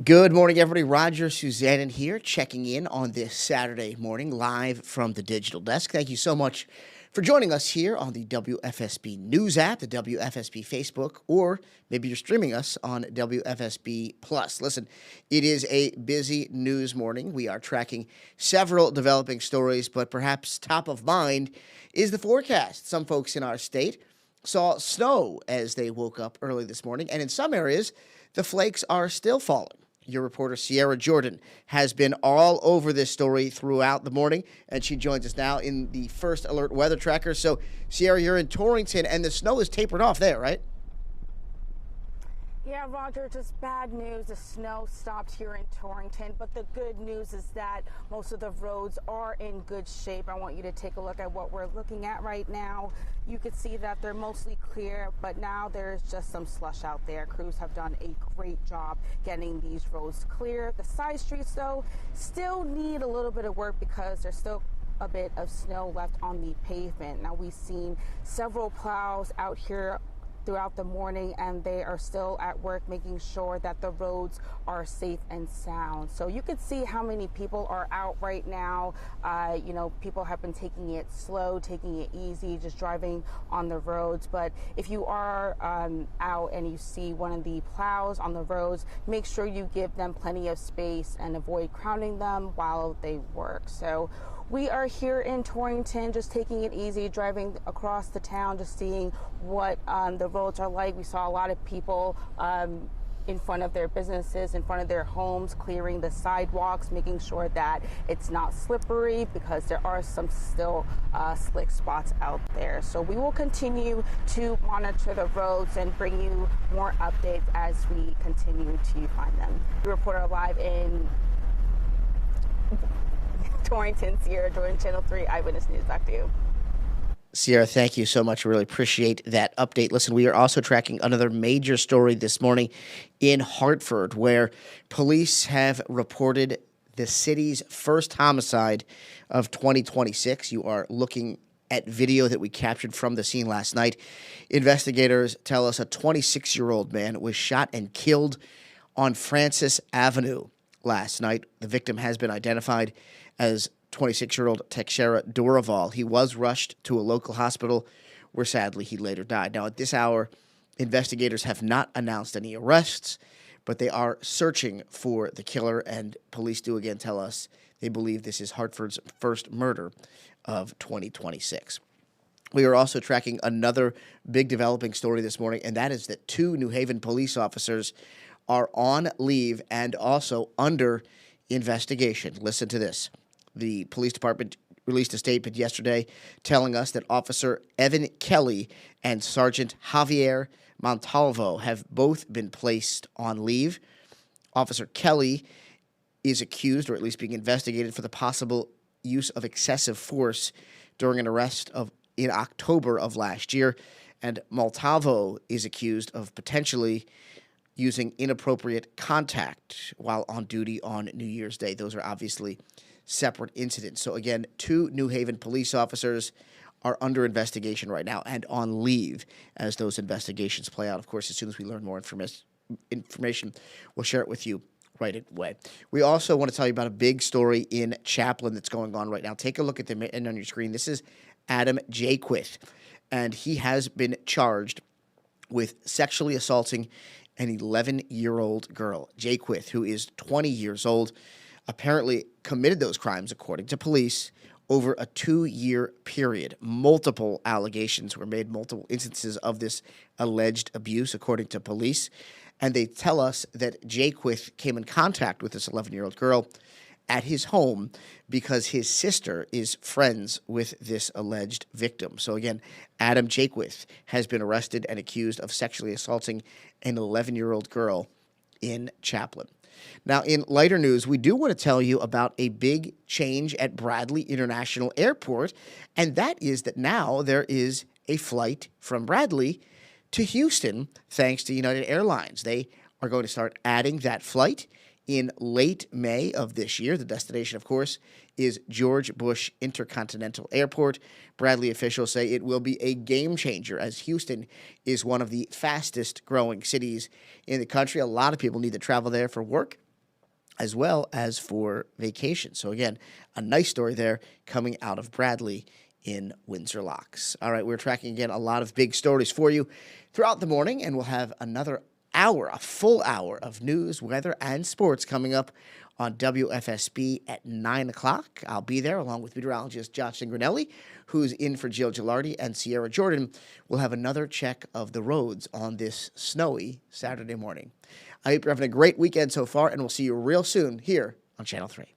Good morning, everybody. Roger Susanin here, checking in on this Saturday morning, live from the digital desk. Thank you so much for joining us here on the WFSB News app, the WFSB Facebook, or maybe you're streaming us on WFSB Plus. Listen, it is a busy news morning. We are tracking several developing stories, but perhaps top of mind is the forecast. Some folks in our state saw snow as they woke up early this morning, and in some areas, the flakes are still falling. Your reporter, Sierra Jordan, has been all over this story throughout the morning, and she joins us now in the First Alert Weather Tracker. So, Sierra, you're in Torrington, and the snow is tapered off there, right? Yeah, Roger, just bad news. The snow stopped here in Torrington, but the good news is that most of the roads are in good shape. I want you to take a look at what we're looking at right now. You can see that they're mostly clear, but now there's just some slush out there. Crews have done a great job getting these roads clear. The side streets, though, still need a little bit of work because there's still a bit of snow left on the pavement. Now, we've seen several plows out here throughout the morning, and they are still at work making sure that the roads are safe and sound. So you can see how many people are out right now. People have been taking it slow, taking it easy, just driving on the roads. But if you are out and you see one of the plows on the roads, make sure you give them plenty of space and avoid crowding them while they work. So we are here in Torrington, just taking it easy, driving across the town, just seeing what the roads are like. We saw a lot of people in front of their businesses, in front of their homes, clearing the sidewalks, making sure that it's not slippery because there are some still slick spots out there. So we will continue to monitor the roads and bring you more updates as we continue to find them. The reporter live in Torrington, Sierra Jordan, Channel 3 Eyewitness News. Back to you. Sierra, thank you so much. Really appreciate that update. Listen, we are also tracking another major story this morning in Hartford, where police have reported the city's first homicide of 2026. You are looking at video that we captured from the scene last night. Investigators tell us a 26-year-old man was shot and killed on Francis Avenue last night. The victim has been identified as 26-year-old Teixeira Dorival. He was rushed to a local hospital where sadly he later died. Now, at this hour, investigators have not announced any arrests, but they are searching for the killer, and police do again tell us they believe this is Hartford's first murder of 2026. We are also tracking another big developing story this morning, and that is that 2 New Haven police officers are on leave and also under investigation. Listen to this. The police department released a statement yesterday telling us that Officer Evan Kelly and Sergeant Javier Montalvo have both been placed on leave. Officer Kelly is accused, or at least being investigated, for the possible use of excessive force during an arrest in October of last year, and Montalvo is accused of potentially using inappropriate contact while on duty on New Year's Day. Those are obviously separate incidents. So again, 2 New Haven police officers are under investigation right now and on leave as those investigations play out. Of course, as soon as we learn more information, we'll share it with you right away. We also want to tell you about a big story in Chaplin that's going on right now. Take a look at the end on your screen. This is Adam Jaquith, and he has been charged with sexually assaulting an 11-year-old girl. Jaquith, who is 20 years old, apparently committed those crimes, according to police, over a 2-year period. Multiple allegations were made, multiple instances of this alleged abuse, according to police. And they tell us that Jaquith came in contact with this 11-year-old girl at his home because his sister is friends with this alleged victim. So again, Adam Jaquith has been arrested and accused of sexually assaulting an 11-year-old girl in Chaplin. Now, in lighter news, we do want to tell you about a big change at Bradley International Airport, and that is that now there is a flight from Bradley to Houston thanks to United Airlines. They are going to start adding that flight in late May of this year. The destination, of course, is George Bush Intercontinental Airport. Bradley officials say it will be a game changer as Houston is one of the fastest growing cities in the country. A lot of people need to travel there for work as well as for vacation. So again, a nice story there coming out of Bradley in Windsor Locks. All right, we're tracking again a lot of big stories for you throughout the morning, and we'll have another hour, a full hour of news, weather, and sports coming up on WFSB at 9 o'clock. I'll be there along with meteorologist Josh Grinelli, who's in for Jill Gilardi, and Sierra Jordan. We'll have another check of the roads on this snowy Saturday morning. I hope you're having a great weekend so far, and we'll see you real soon here on Channel 3.